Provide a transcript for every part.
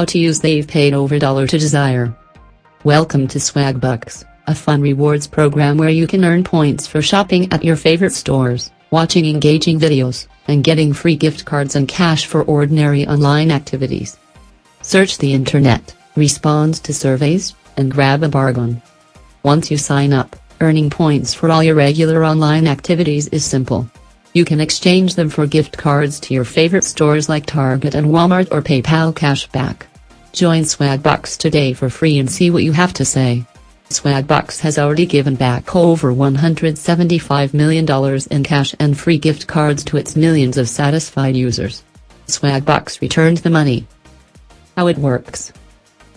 how to use they've paid over $1 to desire. Welcome to Swagbucks, a fun rewards program where you can earn points for shopping at your favorite stores, watching engaging videos, and getting free gift cards and cash for ordinary online activities. Search the internet, respond to surveys, and grab a bargain. Once you sign up, earning points for all your regular online activities is simple. You can exchange them for gift cards to your favorite stores like Target and Walmart or PayPal cashback. Join Swagbucks today for free and see what you have to say. Swagbucks has already given back over $175 million in cash and free gift cards to its millions of satisfied users. Swagbucks returned the money. How it works.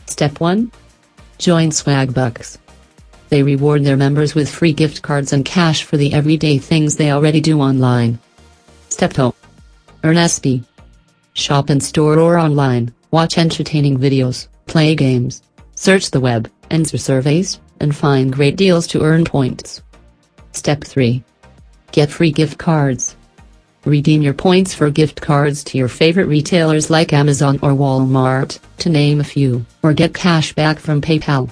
Step 1. Join Swagbucks. They reward their members with free gift cards and cash for the everyday things they already do online. Step 2. Earn SP. Shop in store or online, watch entertaining videos, play games, search the web, answer surveys, and find great deals to earn points. Step 3. Get free gift cards. Redeem your points for gift cards to your favorite retailers like Amazon or Walmart, to name a few, or get cash back from PayPal.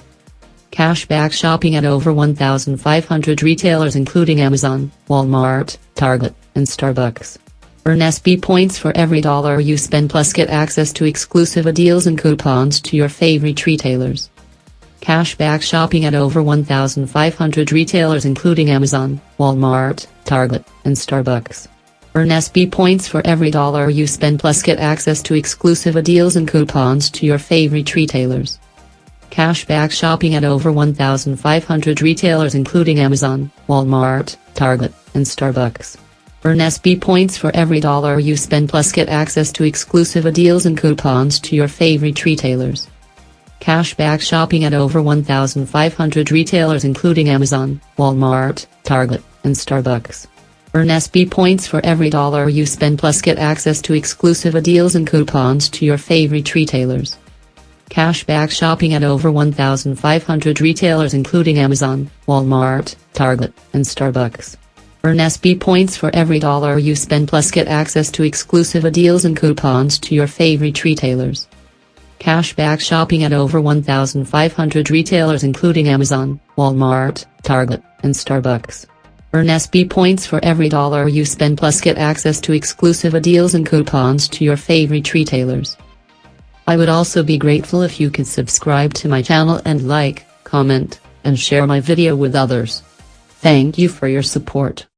Cashback shopping at over 1,500 retailers including Amazon, Walmart, Target, and Starbucks. Earn SP points for every dollar you spend plus get access to exclusive deals and coupons to your favorite retailers. Cashback shopping at over 1,500 retailers including Amazon, Walmart, Target, and Starbucks. Earn SP points for every dollar you spend plus get access to exclusive deals and coupons to your favorite retailers. Cashback shopping at over 1,500 retailers including Amazon, Walmart, Target, and Starbucks. Earn SP points for every dollar you spend plus get access to exclusive deals and coupons to your favorite retailers. Cashback shopping at over 1,500 retailers including Amazon, Walmart, Target, and Starbucks. Earn SP points for every dollar you spend plus get access to exclusive deals and coupons to your favorite retailers. Cashback shopping at over 1,500 retailers including Amazon, Walmart, Target, and Starbucks. Earn SP points for every dollar you spend plus get access to exclusive deals and coupons to your favorite retailers. Cashback shopping at over 1,500 retailers including Amazon, Walmart, Target, and Starbucks. Earn SP points for every dollar you spend plus get access to exclusive deals and coupons to your favorite retailers. I would also be grateful if you could subscribe to my channel and like, comment, and share my video with others. Thank you for your support.